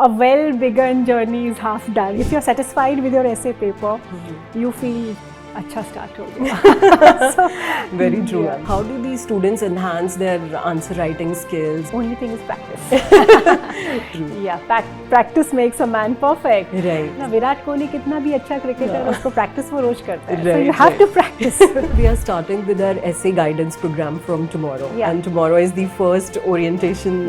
a well-begun journey is half done. If you're satisfied with your essay paper, you feel अच्छा start हो गया. So, Very true. yeah. How do these students enhance their answer writing skills? Only thing is practice. True. Yeah, practice makes a man perfect. Right. ना विराट कोहली कितना भी अच्छा cricketer है, उसको practice वो रोज करता है. So Right, you have to right. practice. We are starting with our essay guidance program from tomorrow. Yeah. And tomorrow is the first orientation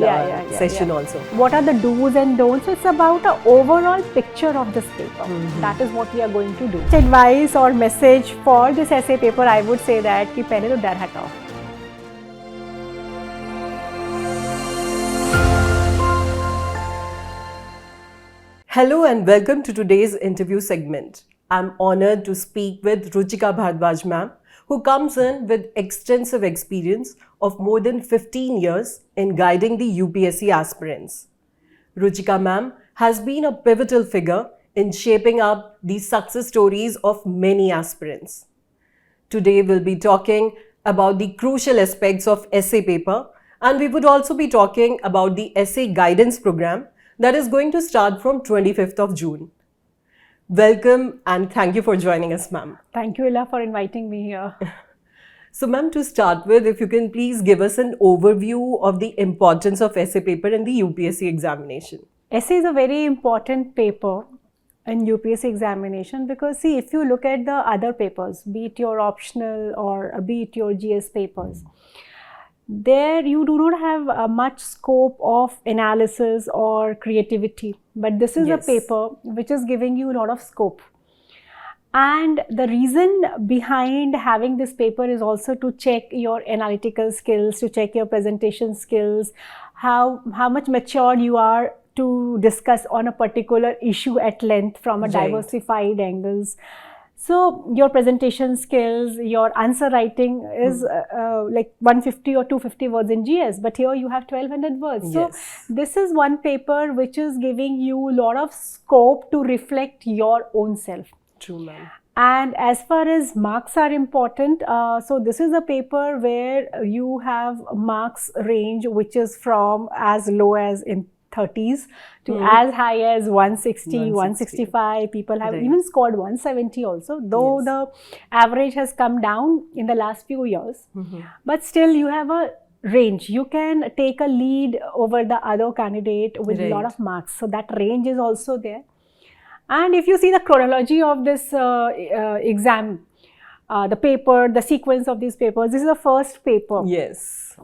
session yeah. also. What are the do's and don'ts? It's about an overall picture of this paper. That is what we are going to do. Advice or message for this essay paper, I would say that कि पहले तो डर हटाओ. Hello and welcome to today's interview segment. I'm honored to speak with Ruchika Bhardwaj ma'am, who comes in with extensive experience of more than 15 years in guiding the UPSC aspirants. Ruchika ma'am has been a pivotal figure in shaping up the success stories of many aspirants. Today we'll be talking about the crucial aspects of essay paper, and we would also be talking about the essay guidance program that is going to start from 25th of June. Welcome and thank you for joining us, ma'am. Thank you, Ella, for inviting me here. So, ma'am, to start with, if you can please give us an overview of the importance of essay paper in the UPSC examination. Essay is a very important paper in UPSC examination because see, if you look at the other papers, be it your optional or be it your GS papers, there you do not have much scope of analysis or creativity, but this is a paper which is giving you a lot of scope. And the reason behind having this paper is also to check your analytical skills, to check your presentation skills, how much matured you are to discuss on a particular issue at length from a diversified angles. So your presentation skills, your answer writing is like 150 or 250 words in GS, but here you have 1200 words. So this is one paper which is giving you a lot of scope to reflect your own self. True, ma'am. And as far as marks are important, so this is a paper where you have marks range which is from as low as in 30s to as high as 160, 165. People have even scored 170 also, though the average has come down in the last few years. But still you have a range. You can take a lead over the other candidate with a lot of marks. So that range is also there. And if you see the chronology of this exam, the paper, the sequence of these papers, this is the first paper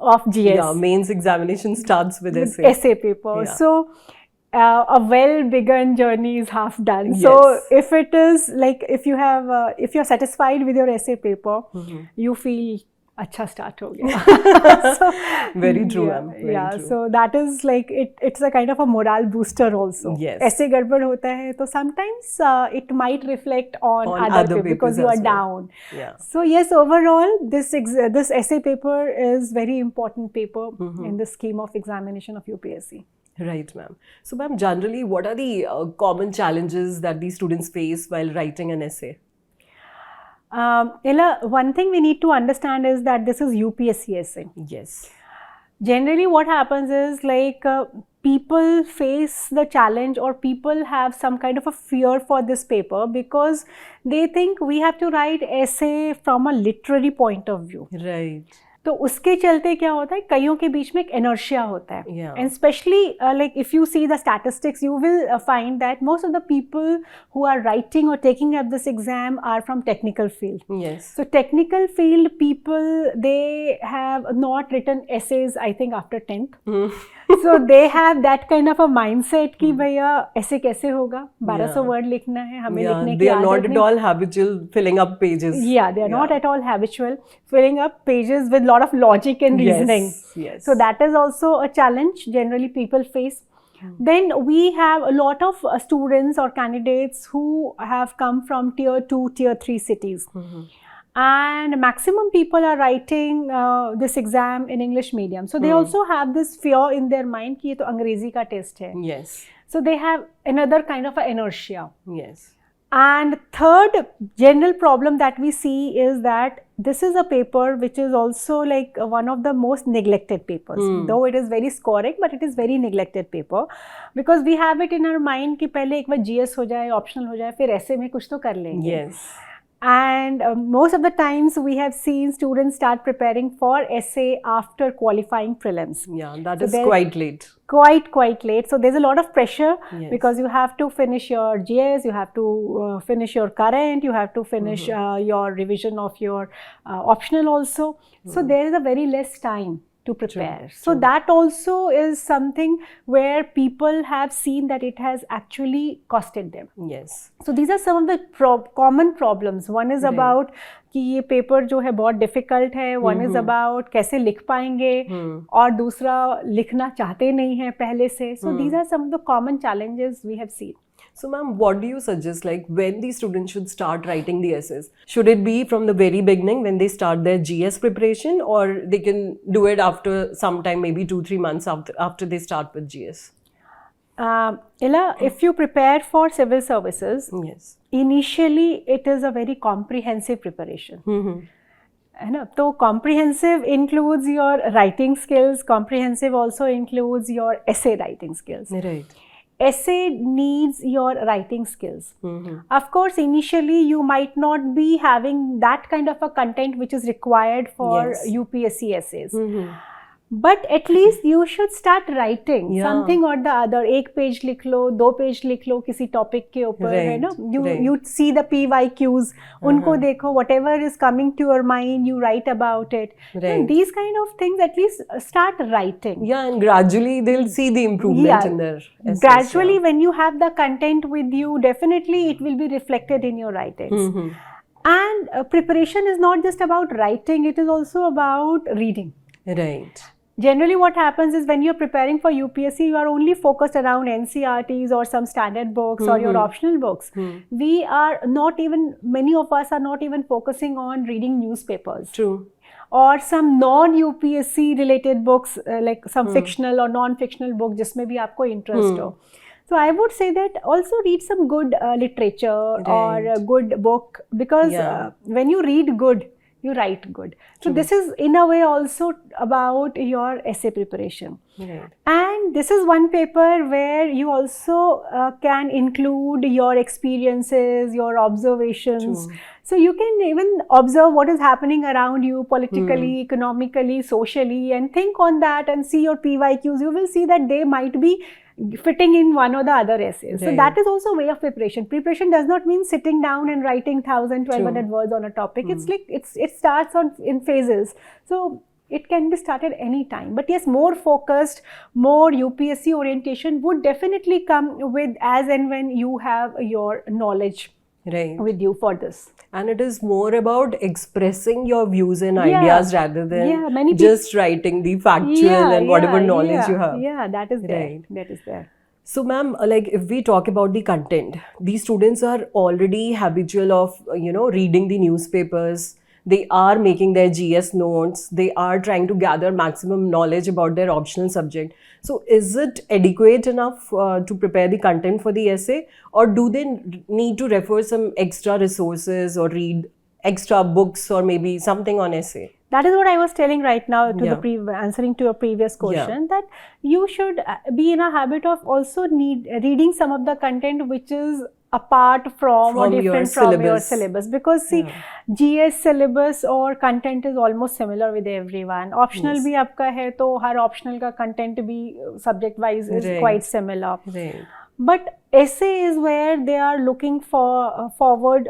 of GS. Yeah, mains examination starts with essay. Essay paper. Yeah. So, a well-begun journey is half done. So, if it is like, if you're satisfied with your essay paper, you feel अच्छा start हो गया. So, very true, ma'am. Yeah, true. So that is like it's a kind of a morale booster also. Yes. ऐसे गड़बड़ होता है तो sometimes it might reflect on other people because you are down. Yeah. So yes, overall this essay paper is very important paper in the scheme of examination of UPSC. Right, ma'am. So, ma'am, generally, what are the common challenges that these students face while writing an essay? Ella, one thing we need to understand is that this is UPSC essay. Yes. Generally, what happens is like people face the challenge or people have some kind of a fear for this paper because they think we have to write essay from a literary point of view. Right. तो उसके चलते क्या होता है कईयों के बीच में एक inertia होता है and especially like if you see the statistics you will find that most of the people who are writing or taking up this exam are from technical field. Yes. So technical field people, they have not written essays I think after 10th. So they have that kind of a mindset कि भैया ऐसे कैसे होगा 1200 word लिखना है हमें लिखने की they are not at all habitual filling up pages. Yeah, they are not at all habitual filling up pages with lot of logic and reasoning. Yes. So that is also a challenge generally people face. Then we have a lot of students or candidates who have come from tier 2, tier 3 cities. And maximum people are writing this exam in English medium. So they also have this fear in their mind कि ये तो अंग्रेजी का test है. Yes. So they have another kind of a inertia. Yes. And third general problem that we see is that this is a paper which is also like one of the most neglected papers, though it is very scoring, but it is very neglected paper because we have it in our mind कि पहले एक बार GS हो जाए, optional हो जाए, फिर ऐसे में कुछ तो कर लेंगे. Yes. And most of the times we have seen students start preparing for essay after qualifying prelims. Yeah, that is quite late. Quite late. So there's a lot of pressure Yes. because you have to finish your GS, you have to finish your current, you have to finish your revision of your optional also. So there is a very less time to prepare. So that also is something where people have seen that it has actually costed them. Yes. So these are some of the common problems. One is about कि ये paper जो है बहुत difficult है, one is about कैसे लिख पाएंगे, और दूसरा लिखना चाहते नहीं है पहले से. So these are some of the common challenges we have seen. So ma'am, what do you suggest, like when the students should start writing the essays? Should it be from the very beginning when they start their GS preparation, or they can do it after some time, maybe 2-3 months after they start with GS? Ella, if you prepare for civil services, Yes. initially it is a very comprehensive preparation. है ना? तो comprehensive includes your writing skills, comprehensive also includes your essay writing skills. Right. Essay needs your writing skills. Of course, initially you might not be having that kind of a content which is required for Yes. UPSC essays. But at least you should start writing something or the other. एक page लिख लो, 2 page लिख लो किसी topic के ऊपर, है ना? You see the PYQs, उनको देखो, whatever is coming to your mind, you write about it. Right. These kind of things, at least start writing. Yeah, and gradually they'll see the improvement in their essays. Gradually, when you have the content with you, definitely it will be reflected in your writings. And preparation is not just about writing, it is also about reading. Right. Generally what happens is when you're preparing for UPSC, you are only focused around NCRTs or some standard books or your optional books. We are not even, many of us are not even focusing on reading newspapers. True. Or some non-UPSC related books, like some fictional or non-fictional book जिसमें भी आपको interest हो. So I would say that also read some good literature or a good book, because when you read good, you write good. So this is in a way also about your essay preparation. Right. And this is one paper where you also can include your experiences, your observations. So you can even observe what is happening around you politically, economically, socially, and think on that and see your PYQs. You will see that they might be fitting in one or the other essays. So that is also a way of preparation. Preparation does not mean sitting down and writing 1,000, 1,200 words on a topic. It's like it starts in phases. So it can be started any time. But yes, more focused, more UPSC orientation would definitely come with as and when you have your knowledge with you for this. And it is more about expressing your views and ideas rather than just writing the factual and whatever knowledge you have. Yeah, that is there. That is there. So ma'am, like if we talk about the content, these students are already habitual of, reading the newspapers. They are making their GS notes. They are trying to gather maximum knowledge about their optional subject. So is it adequate enough to prepare the content for the essay, or do they need to refer some extra resources or read extra books or maybe something on essay? That is what I was telling right now to answering to your previous question, that you should be in a habit of also reading some of the content which is apart from or different from your syllabus, because see, GS syllabus or content is almost similar with everyone. Optional भी आपका है तो हर optional का content भी subject wise is quite similar. But essay is where they are looking forward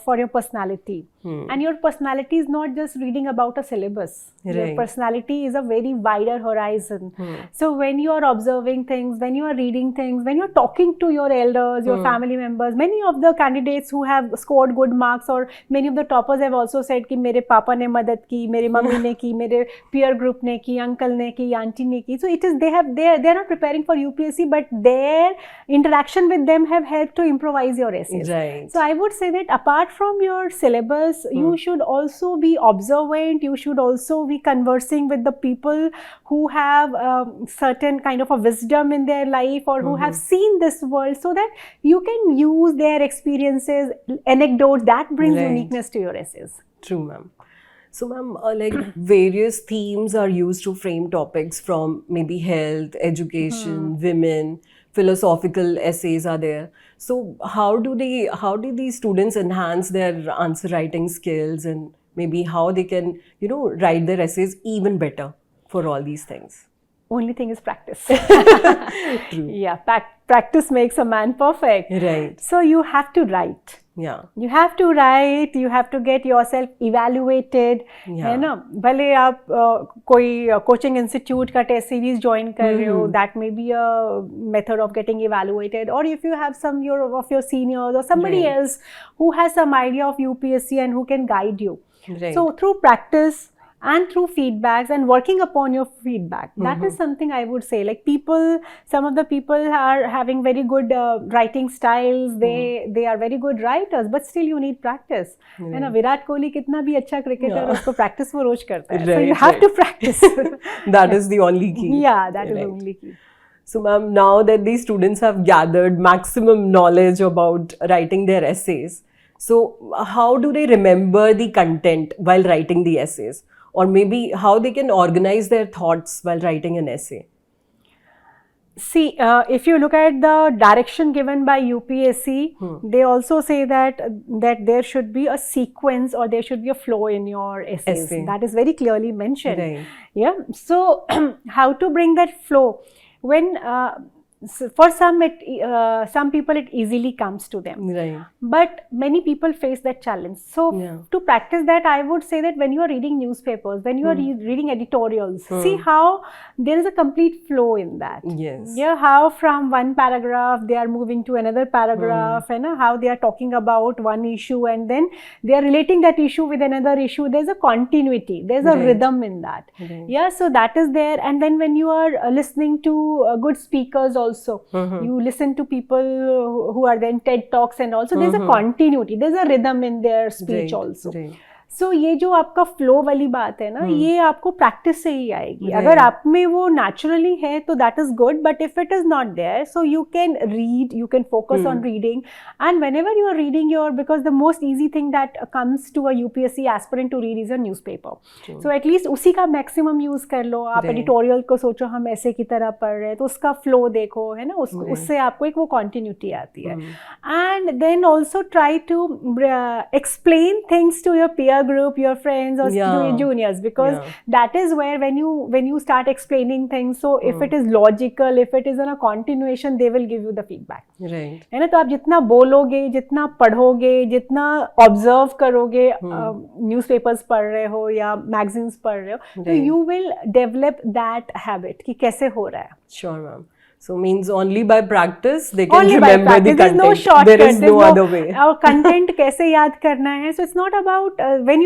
for your personality. And your personality is not just reading about a syllabus. Your personality is a very wider horizon. So when you are observing things, when you are reading things, when you are talking to your elders, your family members, many of the candidates who have scored good marks or many of the toppers have also said कि मेरे पापा ने मदद की, मेरी mummy ने की, मेरे peer group ने की, uncle ने की, auntie ने की. So it is they are not preparing for UPSC, but their interaction interaction with them have helped to improvise your essays. Right. So I would say that apart from your syllabus, you should also be observant, you should also be conversing with the people who have certain kind of a wisdom in their life or who have seen this world, so that you can use their experiences, anecdotes that brings Right. uniqueness to your essays. True, ma'am. So, ma'am, like various themes are used to frame topics from maybe health, education, women, philosophical essays are there. So, how do these students enhance their answer writing skills, and maybe how they can, write their essays even better for all these things? Only thing is practice. True. Yeah, practice makes a man perfect. Right. So you have to write. Yeah. You have to write, you have to get yourself evaluated, Yeah. है ना? भले आप कोई coaching institute का test series join कर रहे हो, that may be a method of getting evaluated. Or if you have some of your seniors or somebody Right. else who has some idea of UPSC and who can guide you. Right. So through practice and through feedbacks and working upon your feedback, that is something I would say. Like some of the people are having very good writing styles. They are very good writers, but still you need practice. है ना? विराट कोहली कितना भी अच्छा cricketer, उसको practice वो रोज करता है. So you Right, have to right. practice. That is the only key. Yeah, that is the Right. only key. So, ma'am, now that these students have gathered maximum knowledge about writing their essays, so how do they remember the content while writing the essays? Or maybe how they can organize their thoughts while writing an essay? See, if you look at the direction given by UPSC, they also say that there should be a sequence or there should be a flow in your essays. Essay. That is very clearly mentioned. Right. Yeah. So, how to bring that flow? When for some people it easily comes to them. Right. But many people face that challenge. So Yeah. to practice that, I would say that when you are reading newspapers, when you are reading editorials, see how there is a complete flow in that. Yes. Yeah, how from one paragraph they are moving to another paragraph, and how they are talking about one issue and then they are relating that issue with another issue. There's a continuity, there's a Right. rhythm in that. Right. Yeah, so that is there. And then when you are listening to good speakers also, you listen to people who are then TED Talks and also there's a continuity, there's a rhythm in their speech Right. also. Right. सो ये जो आपका flow वाली बात है ना, ये आपको practice से ही आएगी. Right. अगर आप में वो नेचुरली है तो that is good, but if it is not there, so you can read, you can focus on reading, and whenever you are reading your, because the most easy thing that comes to a UPSC aspirant to read is a newspaper. So at least उसी का maximum use कर लो. आप Right. Editorial को सोचो हम ऐसे की तरह पढ़ रहे हैं, तो उसका फ्लो देखो, है ना, उससे आपको एक वो कॉन्टिन्यूटी आती है. And then also try to explain things to your peer group, your friends or to your juniors, because that is where when you start explaining things, so if it is logical, if it is in a continuation, they will give you the feedback. Right. है ना. तो आप जितना बोलोगे, जितना पढ़ोगे, जितना observe करोगे, न्यूज़पेपर्स पढ़ रहे हो या मैगजीन्स पढ़ रहे हो, तो you will develop that habit कि कैसे हो रहा है. Sure, ma'am. So means only by practice they can Only by remember practice. the There is content. no shortcut. There is no other way. और content कैसे याद करना है. So it's not about when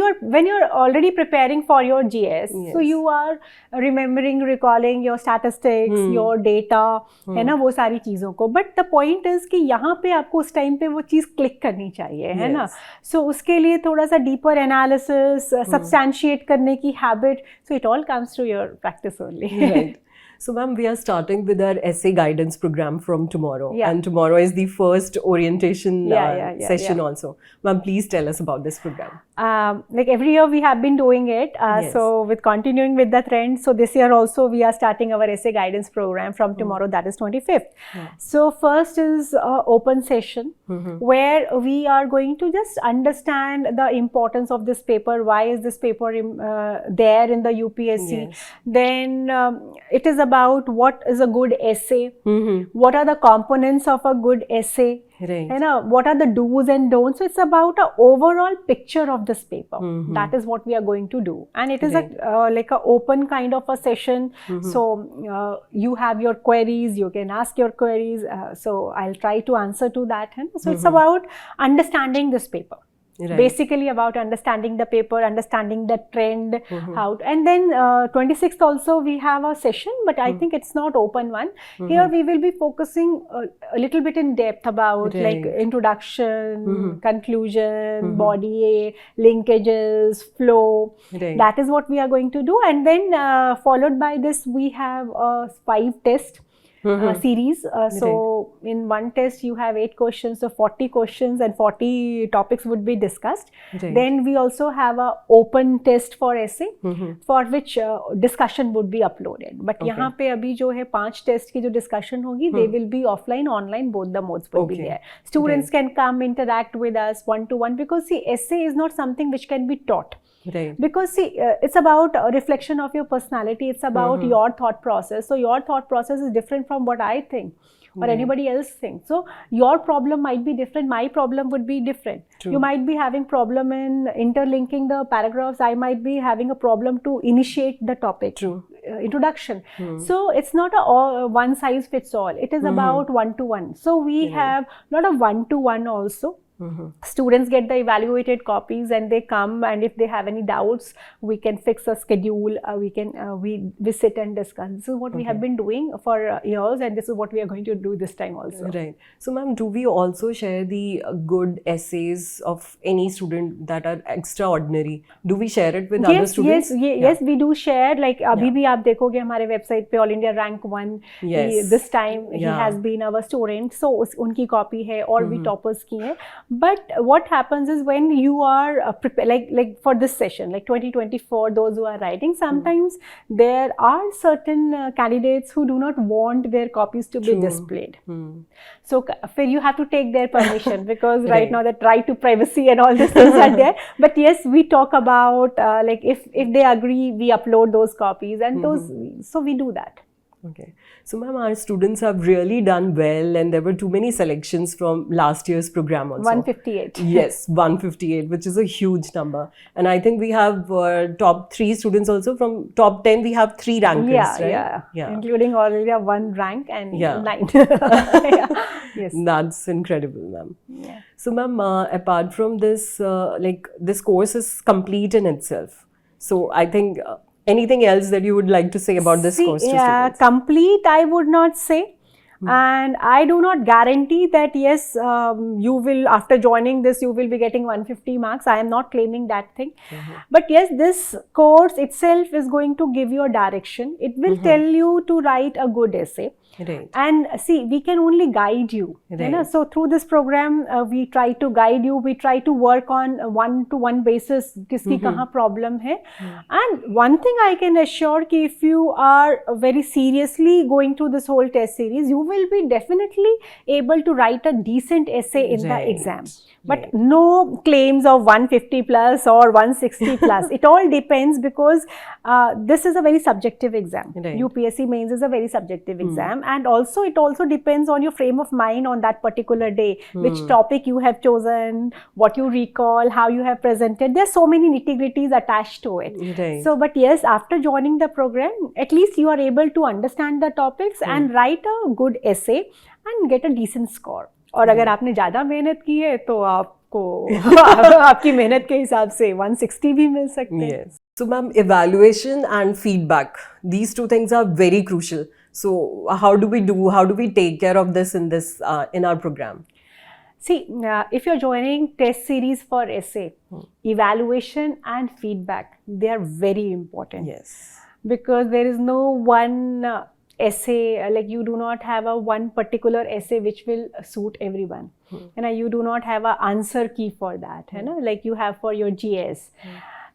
you're already preparing for your GS. Yes. So you are remembering, recalling your statistics, your data, है ना, वो सारी चीज़ों को. But the point is कि यहाँ पे आपको उस टाइम पे वो चीज़ क्लिक करनी चाहिए, है ना. So उसके लिए थोड़ा सा deeper analysis, substantiate करने की habit. So it all comes to your practice only. Right. So, ma'am, we are starting with our essay guidance program from tomorrow. Yeah. And tomorrow is the first orientation session yeah. also. Ma'am, please tell us about this program. Like every year we have been doing it. Yes. So with continuing with the trend, so this year also we are starting our essay guidance program from tomorrow, that is 25th. So first is open session where we are going to just understand the importance of this paper. Why is this paper there in the UPSC? Yes. Then it is about what is a good essay, what are the components of a good essay, Right. है ना, what are the do's and don'ts. So it's about a overall picture of this paper. That is what we are going to do, and it is like a open kind of a session. So you have your queries, you can ask your queries, so I'll try to answer to that. So it's about understanding this paper. Right. Basically about understanding the paper, understanding the trend, and then 26th also we have a session, but I think it's not open one. Here we will be focusing a little bit in depth about like Right. introduction, conclusion, body linkages, flow. Right. That is what we are going to do, and then followed by this we have a 5 test series. So in one test you have 8 questions, so 40 questions and 40 topics would be discussed. Right. Then we also have a open test for essay, for which discussion would be uploaded. But यहाँ पे अभी जो है 5 test की जो discussion होगी, they will be offline, online, both the modes will be there. Students can come interact with us one to one, because see, essay is not something which can be taught. Right. Because see, it's about a reflection of your personality, it's about your thought process. So your thought process is different from what I think or anybody else thinks. So your problem might be different, my problem would be different. True. You might be having problem in interlinking the paragraphs, I might be having a problem to initiate the topic. True. Introduction. So it's not a one size fits all, it is about one to one. So we have a lot of one to one also. Students get the evaluated copies and they come, and if they have any doubts we can fix a schedule, we sit and discuss. This is what we have been doing for years, and this is what we are going to do this time also. Right. So ma'am, do we also share the good essays of any student that are extraordinary? Do we share it with other students? Yes, we do share. Like अभी भी आप देखोगे हमारे website पे All India Rank 1, this time he has been our student, so उनकी copy है और भी toppers की है. But what happens is when you are like for this session, like 2024, those who are writing, sometimes there are certain candidates who do not want their copies to be displayed. So you have to take their permission, because right now that right to privacy and all these things are there. But yes, we talk about like if they agree, we upload those copies, and those, so we do that. Okay. So ma'am, our students have really done well, and there were too many selections from last year's program also. 158. Yes, 158, which is a huge number. And I think we have top 3 students also. From top 10, we have 3 rankers, right? Yeah. Including All India 1 rank and 9. Yes. That's incredible, ma'am. Yeah. So ma'am, apart from this, like this course is complete in itself. So I think... anything else that you would like to say about this course to students? Complete, I would not say. And I do not guarantee that yes, you will, after joining this, you will be getting 150 marks. I am not claiming that thing. But yes, this course itself is going to give you a direction. It will tell you to write a good essay. Right. And see, we can only guide you. Right. You know? So through this program, we try to guide you. We try to work on one-to-one basis. किसकी कहाँ problem है. And one thing I can assure कि if you are very seriously going through this whole test series, you will be definitely able to write a decent essay in the exam. But no claims of 150 plus or 160 plus. It all depends, because this is a very subjective exam. Right. UPSC mains is a very subjective exam, and also it also depends on your frame of mind on that particular day, which topic you have chosen, what you recall, how you have presented. There are so many nitty-gritties attached to it. Right. So, but yes, after joining the program, at least you are able to understand the topics and write a good essay and get a decent score. और अगर आपने ज़्यादा मेहनत की है तो आपको आपकी मेहनत के हिसाब से 160 भी मिल सकते हैं. Yes. So ma'am, evaluation and feedback, these 2 things are very crucial. So how do we take care of this in our program? See, if you're joining test series for essay, evaluation and feedback, they are very important. Yes. Because there is no one essay, like you do not have a one particular essay which will suit everyone. And you do not have an answer key for that, like you have for your GS.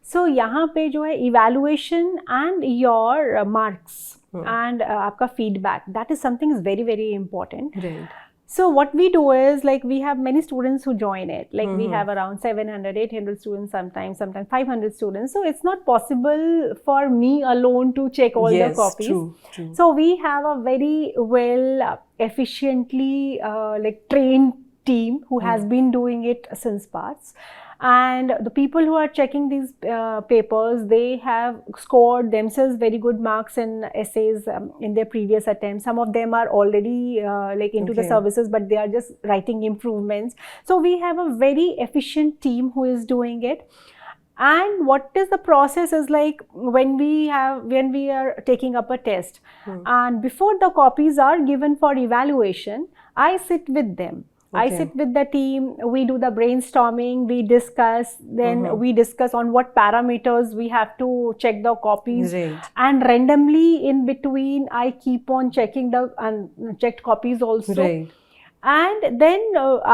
So यहाँ पे जो है evaluation and your marks and आपका feedback, that is something is very, very important. Right. So what we do is, like, we have many students who join it. Like we have around 700, 800 students sometimes 500 students. So it's not possible for me alone to check all the copies. True. So we have a very well, efficiently like trained team who has been doing it since past. and the people who are checking these papers, they have scored themselves very good marks in essays in their previous attempts. Some of them are already like into the Okay. services, but they are just writing improvements. So we have a very efficient team who is doing it. And what is the process is like when we are taking up a test, and before the copies are given for evaluation, I sit with them. I Okay. sit with the team, we do the brainstorming, we discuss, then we discuss on what parameters we have to check the copies. Right. And randomly in between, I keep on checking the unchecked copies also. Right. And then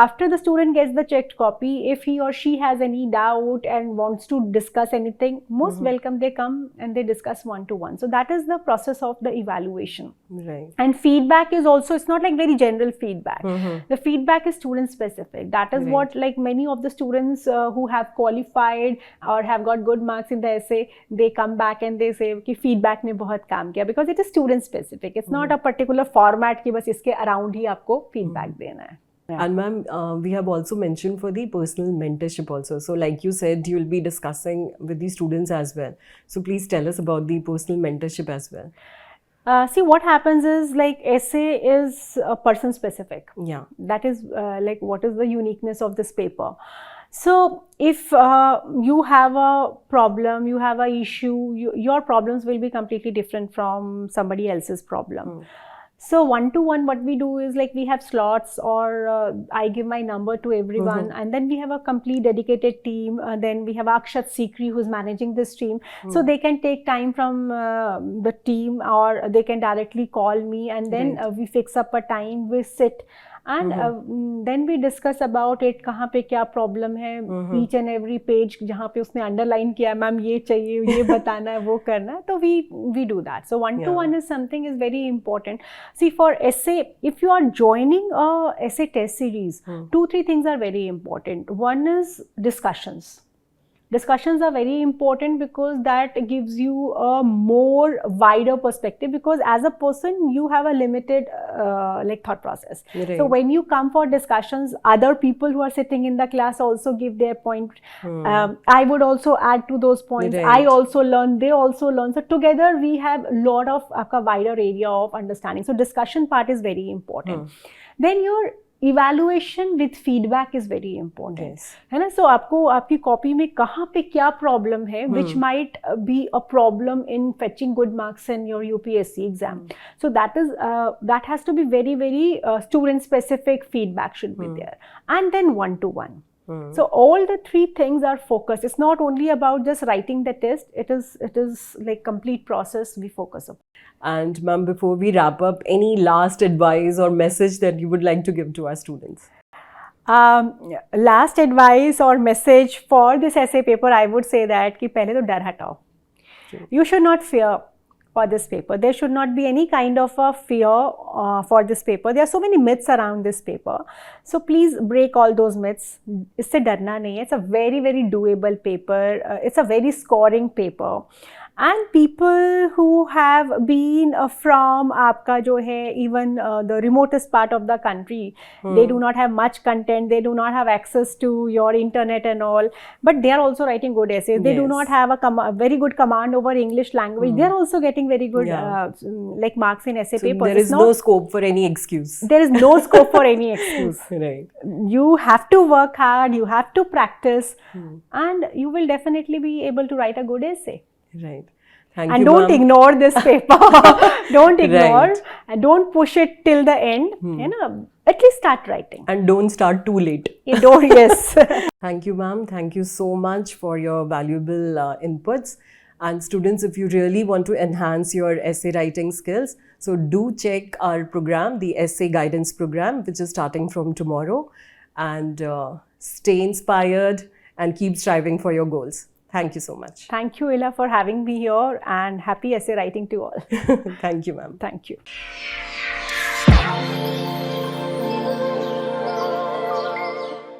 after the student gets the checked copy, if he or she has any doubt and wants to discuss anything, most welcome, they come and they discuss one-to-one. So that is the process of the evaluation. Right. And feedback is also, it's not like very general feedback. The feedback is student specific. That is what like many of the students who have qualified or have got good marks in the essay, they come back and they say कि feedback ने बहुत काम किया, because it is student specific. It's not a particular format कि बस इसके around ही आपको feedback देना है. And ma'am, we have also mentioned for the personal mentorship also. So like you said, you will be discussing with the students as well. So please tell us about the personal mentorship as well. See, what happens is like essay is person specific. Yeah. That is like what is the uniqueness of this paper. So if you have a problem, you have an issue, your problems will be completely different from somebody else's problem. So one-to-one, what we do is like we have slots, or I give my number to everyone, and then we have a complete dedicated team. Then we have Akshat Sikri who's managing this team. So they can take time from the team, or they can directly call me, and then we fix up a time, we sit. And then we discuss about it, कहाँ पे क्या problem है, each and every page जहाँ पे उसने underline किया, ma'am ये चाहिए, ये बताना है, वो करना है, तो we do that. So one-to-one is something is very important. See, for essay, if you are joining a essay test series, 2-3 things are very important. One is discussions. Discussions are very important because that gives you a more wider perspective, because as a person you have a limited like thought process. Right. So when you come for discussions, other people who are sitting in the class also give their point. I would also add to those points. Right. I also learn, they also learn. So together we have a lot of a wider area of understanding. So discussion part is very important. Then your evaluation with feedback is very important. Yes. है ना? So आपको आपकी copy में कहाँ पे क्या problem है, which might be a problem in fetching good marks in your UPSC exam. So that has to be very, very student specific feedback should be there. And then one-to-one. So all the 3 things are focused. It's not only about just writing the test. It is like complete process we focus on. And ma'am, before we wrap up, any last advice or message that you would like to give to our students? Last advice or message for this essay paper, I would say that कि पहले तो डर हटाओ. You should not fear for this paper. There should not be any kind of a fear for this paper. There are so many myths around this paper. So please break all those myths. इससे डरना नहीं है. It's a very, very doable paper. It's a very scoring paper. And people who have been from आपका जो है even the remotest part of the country, they do not have much content, they do not have access to your internet and all, but they are also writing good essays. They do not have a very good command over English language. They are also getting very good like marks in essay papers. There is no scope for any excuse. There is no scope for any excuse. Right. You have to work hard, you have to practice, and you will definitely be able to write a good essay. Right. Thank And you, don't ma'am. ignore this paper. Don't ignore Right. and don't push it till the end. You know, at least start writing. And don't start too late. You don't, yes. Thank you, ma'am. Thank you so much for your valuable inputs. And students, if you really want to enhance your essay writing skills, so do check our program, the Essay Guidance Program, which is starting from tomorrow. And stay inspired and keep striving for your goals. Thank you so much. Thank you, Ila, for having me here, and happy essay writing to all. Thank you, ma'am. Thank you.